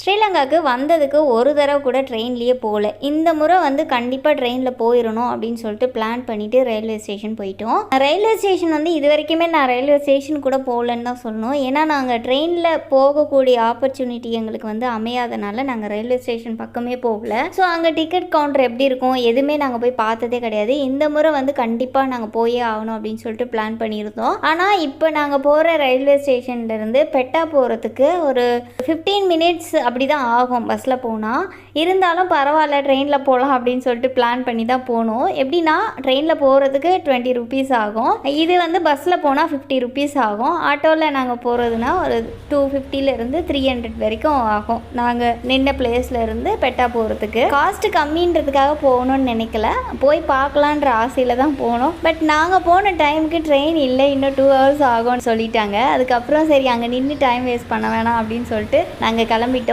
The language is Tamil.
ஸ்ரீலங்காவுக்கு வந்ததுக்கு ஒரு தடவை கூட ட்ரெயின்லேயே போகல. இந்த முறை வந்து கண்டிப்பாக ட்ரெயினில் போயிடணும் அப்படின்னு சொல்லிட்டு பிளான் பண்ணிவிட்டு ரயில்வே ஸ்டேஷன் போயிட்டோம். ரயில்வே ஸ்டேஷன் வந்து இது வரைக்குமே நான் ரயில்வே ஸ்டேஷன் கூட போகலன்னு தான் சொல்லணும். ஏன்னா நாங்கள் ட்ரெயினில் போகக்கூடிய ஆப்பர்ச்சுனிட்டி எங்களுக்கு வந்து அமையாதனால நாங்கள் ரயில்வே ஸ்டேஷன் பக்கமே போகல. ஸோ அங்கே டிக்கெட் கவுண்டர் எப்படி இருக்கும் எதுவுமே நாங்கள் போய் பார்த்ததே கிடையாது. இந்த முறை வந்து கண்டிப்பாக நாங்கள் போயே ஆகணும் அப்படின்னு சொல்லிட்டு பிளான் பண்ணியிருந்தோம். ஆனால் இப்போ நாங்கள் போகிற ரயில்வே ஸ்டேஷன்லேருந்து பெட்டா போகிறதுக்கு ஒரு 15 மினிட்ஸ் அப்படி தான் ஆகும் பஸ்ஸில் போனால். இருந்தாலும் பரவாயில்ல ட்ரெயினில் போகலாம் அப்படின்னு சொல்லிட்டு பிளான் பண்ணி தான் போனோம். எப்படின்னா ட்ரெயினில் போகிறதுக்கு 20 ருபீஸ் ஆகும். இது வந்து பஸ்ஸில் போனால் 50 ருபீஸ் ஆகும். ஆட்டோவில் நாங்கள் போகிறதுனா ஒரு 250 300 வரைக்கும் ஆகும். நாங்கள் நின்ன பிளேஸில் இருந்து பெட்டா போகிறதுக்கு காஸ்ட்டு கம்மின்றதுக்காக போகணும்னு நினைக்கல, போய் பார்க்கலான்ற ஆசையில் தான் போனோம். பட் நாங்கள் போன டைமுக்கு ட்ரெயின் இல்லை, இன்னும் 2 ஹவர்ஸ் ஆகும்னு சொல்லிட்டாங்க. அதுக்கப்புறம் சரி அங்கே நின்று டைம் வேஸ்ட் பண்ண வேணாம் அப்படின்னு சொல்லிட்டு நாங்கள் கிளம்பிட்டோம்.